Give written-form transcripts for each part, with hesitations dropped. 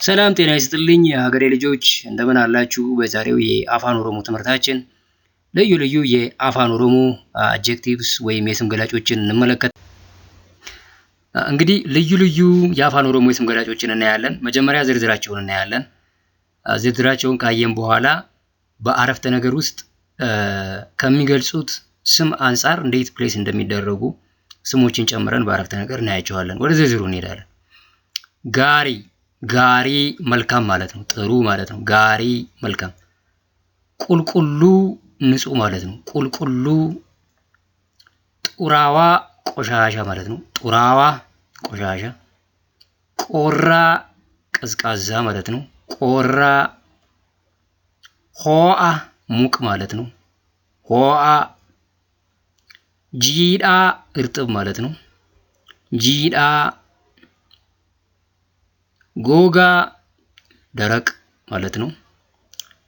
ሰላም ጤና ይስጥልኝ የሀገሬ ልጆች እንደምን አላችሁ? በዛሬው የአፋን ኦሮሞ ትምህርታችን ልዩ ልዩ የአፋን ኦሮሞ አድጀክቲቭስ ወይም የስም ገላጮችን እንመለከት። እንግዲህ ልዩ ልዩ የአፋን ኦሮሞ የስም ገላጮችን እናያለን። መጀመሪያ ዝርዝራቸውን እናያለን። ዝርዝራቸውን ካየን በኋላ በአረፍተ ነገር ውስጥ ከሚገልጹት ስም አንፃር እንዴት ፕሌስ እንደሚደረጉ ስሞችን ጨምረን በአረፍተ ነገር እናያቸዋለን። ወደ ዝርዝሩ እንሄዳለን። ጋሪ ጋሪ መልካም ማለት ነው፣ ጥሩ ማለት ነው። ጋሪ መልካም። ቁልቁሉ ንጹህ ማለት ነው። ቁልቁሉ። ጡራዋ ቆሻሻ ማለት ነው። ጡራዋ ቆሻሻ። ቆራ ቀዝቃዛ ማለት ነው። ቆራ። ሆአ ሙቅ ማለት ነው። ሆአ። ጂዳ እርጥብ ማለት ነው። ጂዳ። ጎጋ ደረቅ ማለት ነው።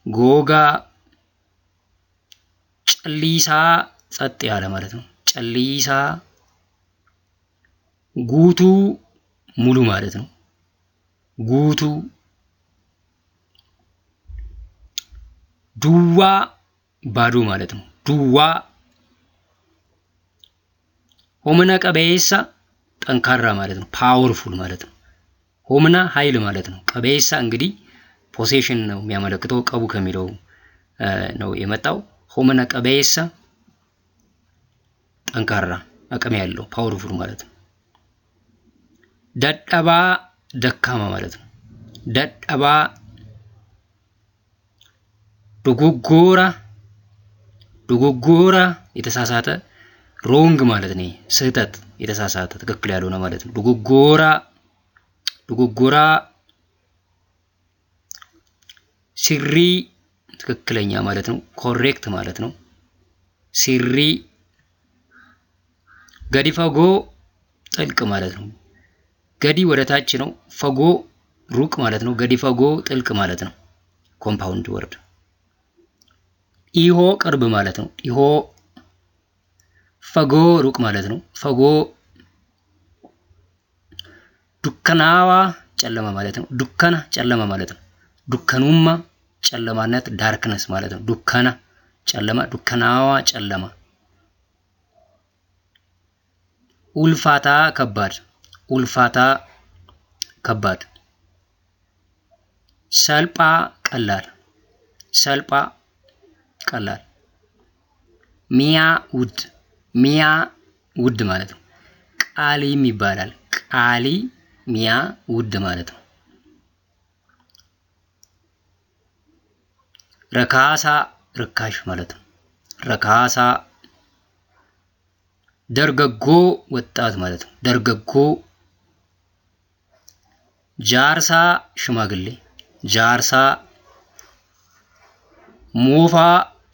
ጎጋ። ጨሊሳ ጸጥ ያለ ማለት ነው። ጨሊሳ። ጉቱ ሙሉ ማለት ነው። ጉቱ። ዱዋ ባዶ ማለት ነው። ዱዋ። ሆምና ቀበይሳ ጠንካራ ማለት ነው። ፓወርፉል ማለት ነው። ሆምና ኃይል ማለት ነው። ቀበይሳ እንግዲህ ፖሴሽን ነው የሚያመለክተው፣ ቀቡ ከሚለው ነው የመጣው። ሆምና ቀበይሳ ጠንካራ አቅም ያለው ፓወርፉል ማለት ነው። ደደባ ደካማ ማለት ነው። ደደባ። ዱጉጎራ ዱጉጎራ የተሳሳተ ሮንግ ማለት ነው። ስህተት፣ የተሳሳተ፣ ትክክል ያልሆነ ማለት ነው። ዱጉጎራ ዱጉጎራ። ሲሪ ትክክለኛ ማለት ነው። ኮሬክት ማለት ነው። ሲሪ። ገዲ ፈጎ ጥልቅ ማለት ነው። ገዲ ወደ ታች ነው። ፈጎ ሩቅ ማለት ነው። ገዲ ፈጎ ጥልቅ ማለት ነው። ኮምፓውንድ ወርድ። ኢሆ ቅርብ ማለት ነው። ኢሆ። ፈጎ ሩቅ ማለት ነው። ፈጎ። ዱከናዋ ጨለማ ማለት ነው። ዱከና ጨለማ ማለት ነው። ዱከኑማ ጨለማነት ዳርክነስ ማለት ነው። ዱከና ጨለማ፣ ዱከናዋ ጨለማ። ኡልፋታ ከባድ፣ ኡልፋታ ከባድ። ሰልጳ ቀላል፣ ሰልጳ ቀላል። ሚያ ውድ፣ ሚያ ውድ ማለት ነው። ቃሊም ይባላል። ቃሊ ሚያ ውድ ማለት ነው። ረካሳ ርካሽ ማለት ነው። ረካሳ። ደርገጎ ወጣት ማለት ነው። ደርገጎ። ጃርሳ ሽማግሌ፣ ጃርሳ። ሞፋ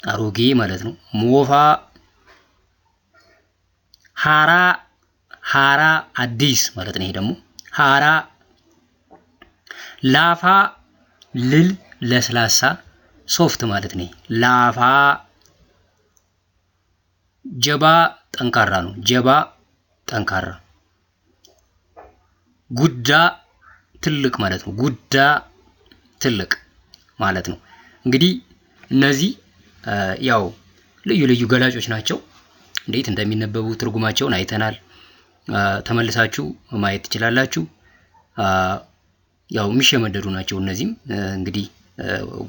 አሮጌ ማለት ነው። ሞፋ። ሃራ ሃራ አዲስ ማለት ነው። ይሄ ደግሞ ሃራ። ላፋ ልል ለስላሳ ሶፍት ማለት ነው። ላፋ። ጀባ ጠንካራ ነው። ጀባ ጠንካራ። ጉዳ ትልቅ ማለት ነው። ጉዳ ትልቅ ማለት ነው። እንግዲህ እነዚህ ያው ልዩ ልዩ ገላጮች ናቸው። እንዴት እንደሚነበቡ ትርጉማቸውን አይተናል። ተመልሳችሁ ማየት ትችላላችሁ። ያው የሚሸመደዱ ናቸው። እነዚህም እንግዲህ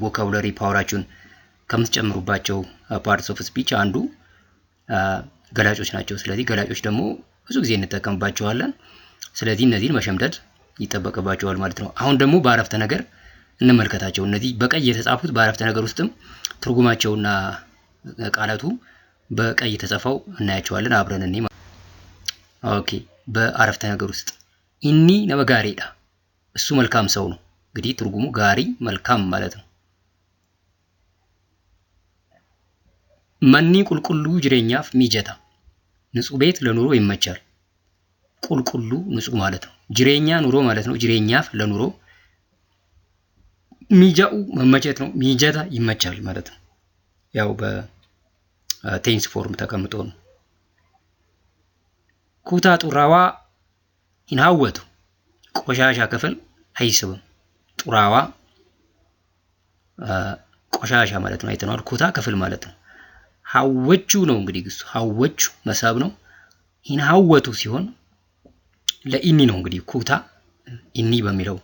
ቮካቡላሪ ፓወራችሁን ከምትጨምሩባቸው ፓርትስ ኦፍ ስፒች አንዱ ገላጮች ናቸው። ስለዚህ ገላጮች ደግሞ ብዙ ጊዜ እንጠቀምባቸዋለን። ስለዚህ እነዚህን መሸምደድ ይጠበቅባቸዋል ማለት ነው። አሁን ደግሞ በአረፍተ ነገር እንመልከታቸው። እነዚህ በቀይ የተጻፉት በአረፍተ ነገር ውስጥም ትርጉማቸውና ቃላቱ በቀይ ተጽፈው እናያቸዋለን። አብረን እኔ ኦኬ። በአረፍተ ነገር ውስጥ ኢኒ ነመጋሪዳ እሱ መልካም ሰው ነው። እንግዲህ ትርጉሙ ጋሪ መልካም ማለት ነው። መኒ ቁልቁሉ ጅሬኛፍ ሚጀታ ንጹህ ቤት ለኑሮ ይመቻል። ቁልቁሉ ንጹህ ማለት ነው። ጅሬኛ ኑሮ ማለት ነው። ጅሬኛፍ ለኑሮ። ሚጃኡ መመቸት ነው። ሚጀታ ይመቻል ማለት ነው። ያው በቴንስ ፎርም ተቀምጦ ነው። ኩታ ጡራዋ ይናወቱ ቆሻሻ ክፍል አይስብም። ጡራዋ ቆሻሻ ማለት ነው አይተናል። ኩታ ክፍል ማለት ነው። ሀወቹ ነው እንግዲህ ግሱ ሀወቹ መሳብ ነው። ይህን ሀወቱ ሲሆን ለኢኒ ነው እንግዲህ ኩታ ኢኒ በሚለው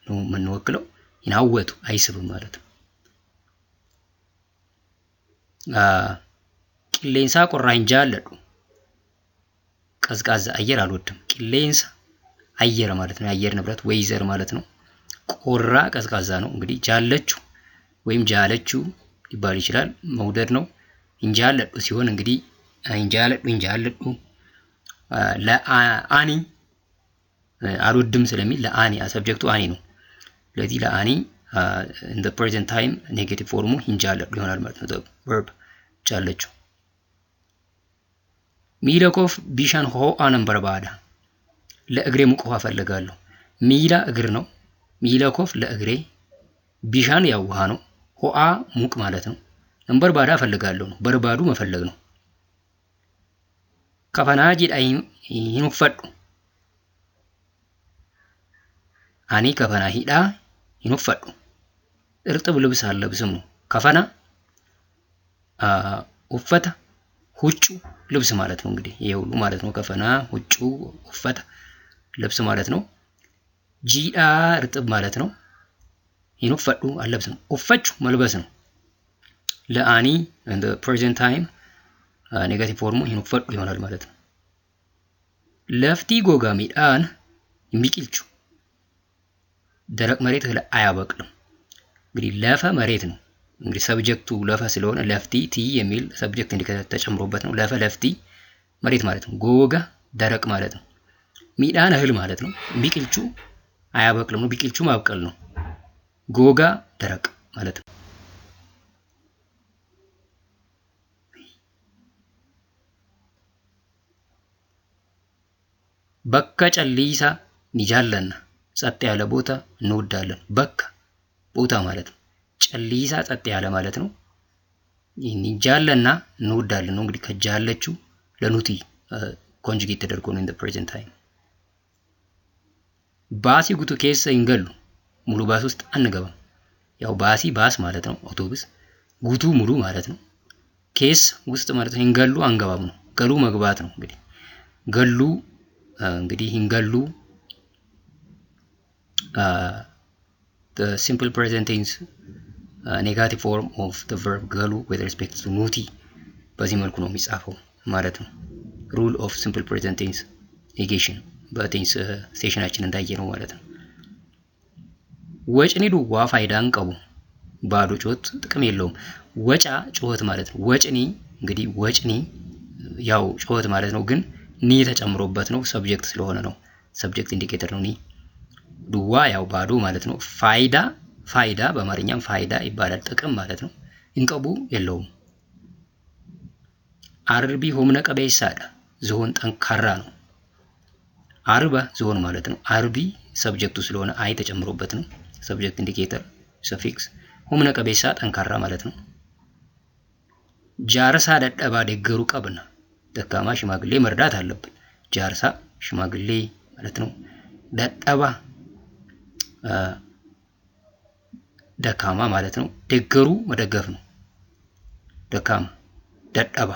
ነው የምንወክለው። ይህን ሀወቱ አይስብም ማለት ነው። ቂሌንሳ ቆራኝ ጃለዱ ቀዝቃዛ አየር አልወድም። ቂሌንሳ አየር ማለት ነው። የአየር ንብረት ወይዘር ማለት ነው። ቆራ ቀዝቃዛ ነው። እንግዲህ ጃለችው ወይም ጃለችው ሊባል ይችላል። መውደድ ነው። እንጃለዱ ሲሆን እንግዲህ እንጃለዱ ለአኒ አልወድም ስለሚል ለአኒ ሰብጀክቱ አኒ ነው። ስለዚህ ለአኒ in the present time ኔጌቲቭ ፎርሙ እንጃለዱ ይሆናል ማለት ነው። verb ጃለችው ሚለኮፍ ቢሻን ሆ አነም በርባዳ ለእግሬ ሙቅ ውሃ ፈልጋለሁ። ሚላ እግር ነው። ሚለኮፍ ለእግሬ ቢሻን ያው ውሃ ነው። ሆአ ሙቅ ማለት ነው። እንበርባዳ ፈልጋለሁ ነው። በርባዱ መፈለግ ነው። ከፈናጂ ዳይ ይኑፈዱ አኒ ከፈና ሂዳ ይኑፈዱ እርጥብ ልብስ አለብስም ነው። ከፈና ውፈታ ሁጩ ልብስ ማለት ነው። እንግዲህ ይሄ ሁሉ ማለት ነው። ከፈና ሁጩ ውፈታ ልብስ ማለት ነው። ጂዳ እርጥብ ማለት ነው። ይኑፈዱ አለብስም ውፈቹ መልበስ ነው። ለአኒ in the present time ኔጋቲቭ ፎርሙ ይኑፈዱ ይሆናል ማለት ነው። ለፍቲ ጎጋ ሚዳን የሚቂልቹ ደረቅ መሬት እህል አያበቅልም። እንግዲህ ለፈ መሬት ነው። እንግዲህ ሰብጀክቱ ለፈ ስለሆነ ለፍቲ ቲ የሚል ሰብጀክት እንዲከተል ተጨምሮበት ነው። ለፈ ለፍቲ መሬት ማለት ነው። ጎጋ ደረቅ ማለት ነው። ሚዳን እህል ማለት ነው። ቢቂልቹ አያበቅልም ነው። ቢቂልቹ ማብቀል ነው። ጎጋ ደረቅ ማለት ነው። በካ ጨሊሳ ኒጃለና ጸጥ ያለ ቦታ እንወዳለን። በካ ቦታ ማለት ነው። ጨሊሳ ጸጥ ያለ ማለት ነው። ኒጃለና እንወዳለን ነው። እንግዲህ ከጃለችው ለኑቲ ኮንጁጌት ተደርጎ ነው in the present time። ባሲ ጉቱ ኬስ ይንገሉ ሙሉ ባስ ውስጥ አንገባም። ያው ባሲ ባስ ማለት ነው። አውቶቡስ ጉቱ ሙሉ ማለት ነው። ኬስ ውስጥ ማለት ነው። ይንገሉ አንገባም ነው። ገሉ መግባት ነው። እንግዲህ ገሉ እንግዲህ ይንገሉ the simple present tense negative form of the verb ገሉ with respect to ኑቲ በዚህ መልኩ ነው የሚጻፈው ማለት ነው። rule of simple present tense negation በቴንስ ስቴሽናችን እንዳየነው ማለት ነው። ወጭኒ ዱዋ ፋይዳን ቀቡ ባዶ ጩኸት ጥቅም የለውም። ወጫ ጩኸት ማለት ነው። ወጭኒ እንግዲህ ወጭኒ ያው ጩኸት ማለት ነው፣ ግን ኒ ተጨምሮበት ነው። ሰብጀክት ስለሆነ ነው። ሰብጀክት ኢንዲኬተር ነው ኒ። ዱዋ ያው ባዶ ማለት ነው። ፋይዳ ፋይዳ በአማርኛም ፋይዳ ይባላል፣ ጥቅም ማለት ነው። እንቀቡ የለውም። አርቢ ሆምነ ቀበይሳዳ ዝሆን ጠንካራ ነው። አርባ ዝሆን ማለት ነው። አርቢ ሰብጀክቱ ስለሆነ አይ ተጨምሮበት ነው። ሰብጀክት ኢንዲኬተር ሰፊክስ። ሆምነ ቀበይሳ ጠንካራ ማለት ነው። ጃርሳ ደደባ ደገሩ ቀብና ደካማ ሽማግሌ መርዳት አለብን። ጃርሳ ሽማግሌ ማለት ነው። ደደባ ደካማ ማለት ነው። ደገሩ መደገፍ ነው። ደካማ ደደባ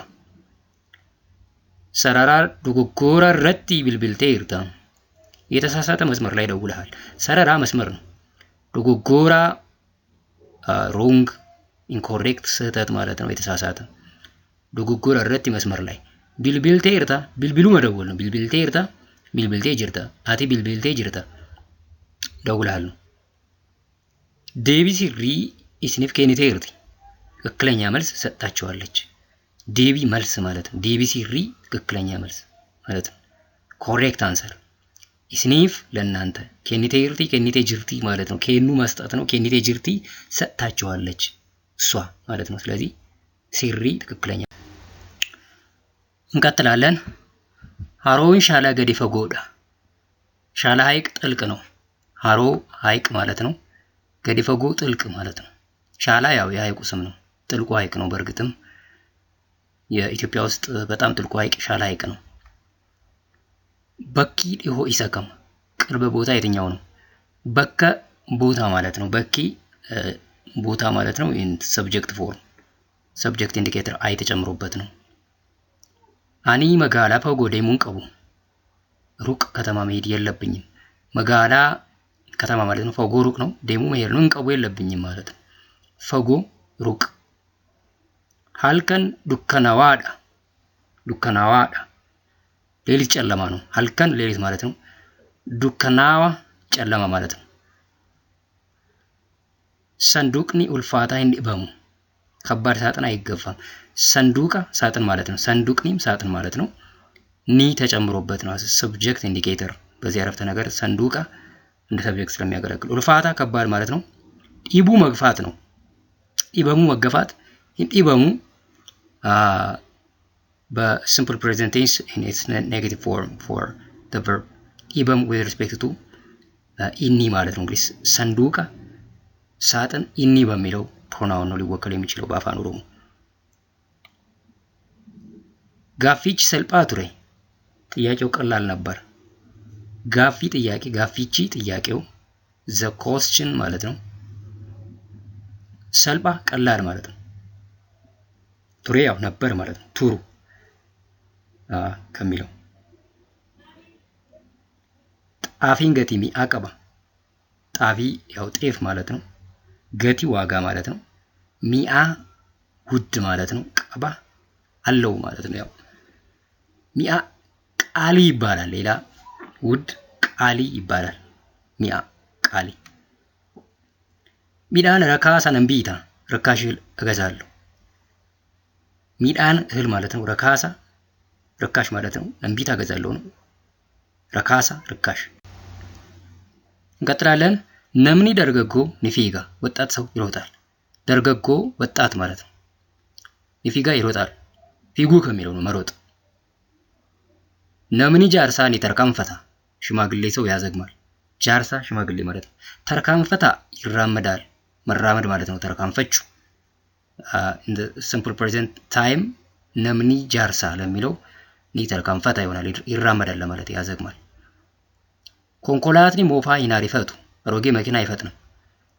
ሰራራ ዱጉጎራ ረቲ ቢልቢልቴ ይርታ የተሳሳተ መስመር ላይ ደውለሃል። ሰራራ መስመር ነው። ዱጉጎራ ሮንግ ኢንኮሬክት ስህተት ማለት ነው። የተሳሳተ ዱጉጎራ ረቲ መስመር ላይ ቢልቢልቴ ይርታ ቢልቢሉ መደወል ነው። ቢልቢልቴ ይርታ ቢልቢልቴ ጅርታ አቲ ቢልቢልቴ ጅርታ ደውለሃል ነው። ዴቪ ሲሪ ኢስኒፍ ኬኒቴ ይርቲ ትክክለኛ መልስ ሰጣቸዋለች። ዴቪ መልስ ማለት ነው። ዴቪ ሲሪ ትክክለኛ መልስ ማለት ነው። ኮሬክት አንሰር። ኢስኒፍ ለእናንተ ኬኒቴ ይርቲ ኬኒቴ ጅርቲ ማለት ነው። ኬኑ መስጠት ነው። ኬኒቴ ጅርቲ ሰጣቸዋለች እሷ ማለት ነው። ስለዚህ ሲሪ ትክክለኛ። እንቀጥላለን። ሃሮን ሻላ ገዲ ፈጎዳ ሻላ ሐይቅ ጥልቅ ነው። ሃሮ ሐይቅ ማለት ነው። ገዲ ፈጎ ጥልቅ ማለት ነው። ሻላ ያው የሐይቁ ስም ነው። ጥልቁ ሐይቅ ነው። በእርግጥም የኢትዮጵያ ውስጥ በጣም ጥልቁ ሐይቅ ሻላ ሐይቅ ነው። በኪ ዲሆ ኢሰከም ቅርብ ቦታ የትኛው ነው? በከ ቦታ ማለት ነው። በኪ ቦታ ማለት ነው። ኢን ሰብጀክት ፎርም ሰብጀክት ኢንዲኬተር አይ ተጨምሮበት ነው። አኒ መጋላ ፈጎ ደሙን ቀቡ ሩቅ ከተማ መሄድ የለብኝም። መጋላ ከተማ ማለት ነው። ፈጎ ሩቅ ነው። ደሙ መሄድ ነው። እንቀቡ የለብኝም ማለት ነው። ፈጎ ሩቅ። ሀልከን ዱከናዋዳ ዱከናዋዳ ሌሊት ጨለማ ነው። ሀልከን ሌሊት ማለት ነው። ዱከናዋ ጨለማ ማለት ነው። ሰንዱቅኒ ኡልፋታ እንዲበሙ ከባድ ሳጥን አይገፋም። ሰንዱቃ ሳጥን ማለት ነው። ሰንዱቅኒም ሳጥን ማለት ነው። ኒ ተጨምሮበት ነው። ሰብጀክት ኢንዲኬተር በዚህ አረፍተ ነገር ሰንዱቃ እንደ ሰብጀክት ስለሚያገለግል። ኡልፋታ ከባድ ማለት ነው። ዲቡ መግፋት ነው። ዲበሙ መገፋት። ዲበሙ በሲምፕል ፕሬዘንት ቴንስ in its negative form for the verb ዲበሙ with respect to ኢኒ ማለት ነው። እንግዲህ ሰንዱቃ ሳጥን ኢኒ በሚለው ፕሮናውን ነው ሊወከል የሚችለው በአፋን ኦሮሞ። ጋፊች ሰልጳ ቱሬ ጥያቄው ቀላል ነበር። ጋፊ ጥያቄ፣ ጋፊቺ ጥያቄው፣ ዘ ኮስችን ማለት ነው። ሰልጳ ቀላል ማለት ነው። ቱሬ ያው ነበር ማለት ነው። ቱሩ ከሚለው ጣፊን ገቲሚ አቀባ ጣፊ ያው ጤፍ ማለት ነው። ገቲ ዋጋ ማለት ነው። ሚአ ውድ ማለት ነው። ቀባ አለው ማለት ነው። ያው ሚአ ቃሊ ይባላል። ሌላ ውድ ቃሊ ይባላል። ሚአ ቃሊ። ሚዳን ረካሳ ነምቢታ ርካሽ እገዛለሁ። ሚዳን እህል ማለት ነው። ረካሳ ርካሽ ማለት ነው። ነምቢታ እገዛለሁ ነው። ረካሳ ርካሽ። እንቀጥላለን። ነምኒ ደርገጎ ኒፊጋ ወጣት ሰው ይሮጣል። ደርገጎ ወጣት ማለት ነው። ኒፊጋ ይሮጣል። ፊጉ ከሚለው ነው መሮጥ። ነምኒ ጃርሳኒ ተርካንፈታ ሽማግሌ ሰው ያዘግማል። ጃርሳ ሽማግሌ ማለት ነው። ተርካንፈታ ይራመዳል መራመድ ማለት ነው። ተርካንፈቹ in the simple present time ነምኒ ጃርሳ ለሚለው ኒ ተርካንፈታ ይሆናል። ይራመዳል ለማለት ያዘግማል። ኮንኮላትኒ ሞፋ ይናሪፈቱ አሮጌ መኪና አይፈጥንም።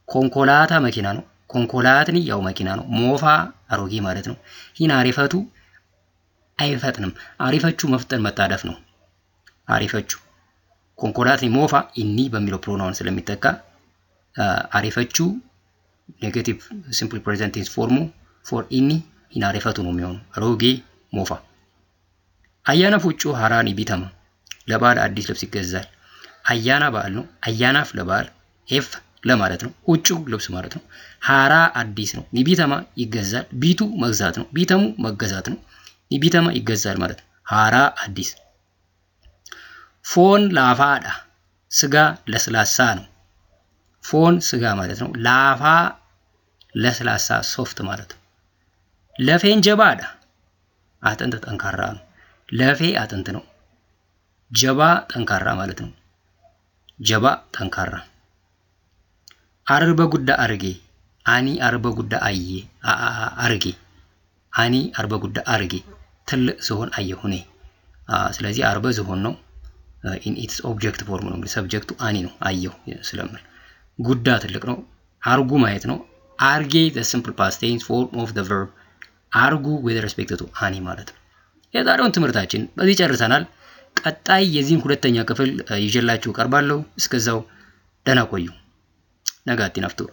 ኮንኮላታ መኪና ነው። ኮንኮላትኒ ያው መኪና ነው። ሞፋ አሮጌ ማለት ነው። ይናሪፈቱ አይፈጥንም። አሪፈቹ መፍጠን መጣደፍ ነው። አሪፈቹ ኮንኮላትኒ ሞፋ ኢኒ በሚለው ፕሮናውን ስለሚጠቃ አሪፈቹ ኔጌቲቭ ሲምፕል ፕሬዘንት ቴንስ ፎርሙ ፎር ኢኒ ይናሪፈቱ ነው የሚሆነው። አሮጌ ሞፋ። አያና ፉጩ ሃራኒ ቢተማ ለበዓል አዲስ ልብስ ይገዛል። አያና በዓል ነው። አያናፍ ለበዓል ኤፍ ለማለት ነው። ውጩ ልብስ ማለት ነው። ሃራ አዲስ ነው። ኒቢተማ ይገዛል። ቢቱ መግዛት ነው። ቢተሙ መገዛት ነው። ኒቢተማ ይገዛል ማለት ነው። ሃራ አዲስ። ፎን ላፋዳ ስጋ ለስላሳ ነው። ፎን ስጋ ማለት ነው። ላፋ ለስላሳ ሶፍት ማለት ነው። ለፌን ጀባዳ አጥንት ጠንካራ ነው። ለፌ አጥንት ነው። ጀባ ጠንካራ ማለት ነው። ጀባ ጠንካራ። አርበ ጉዳ አርጌ አኒ አርበ ጉዳ አየ አርጌ አኒ አርበ ጉዳ አርጌ ትልቅ ዝሆን አየሁ እኔ። ስለዚህ አርበ ዝሆን ነው። in its object form ነው። እንግዲህ ሰብጀክቱ አኒ ነው አየሁ ስለምን። ጉዳ ትልቅ ነው። አርጉ ማየት ነው። አርጌ the simple past tense form of the verb አርጉ with respect to አኒ ማለት ነው። የዛሬውን ትምህርታችን በዚህ ጨርሰናል። ቀጣይ የዚህን ሁለተኛ ክፍል ይዤላችሁ ቀርባለሁ። እስከዛው ደህና ቆዩ። ነጋቲ ናፍቱራ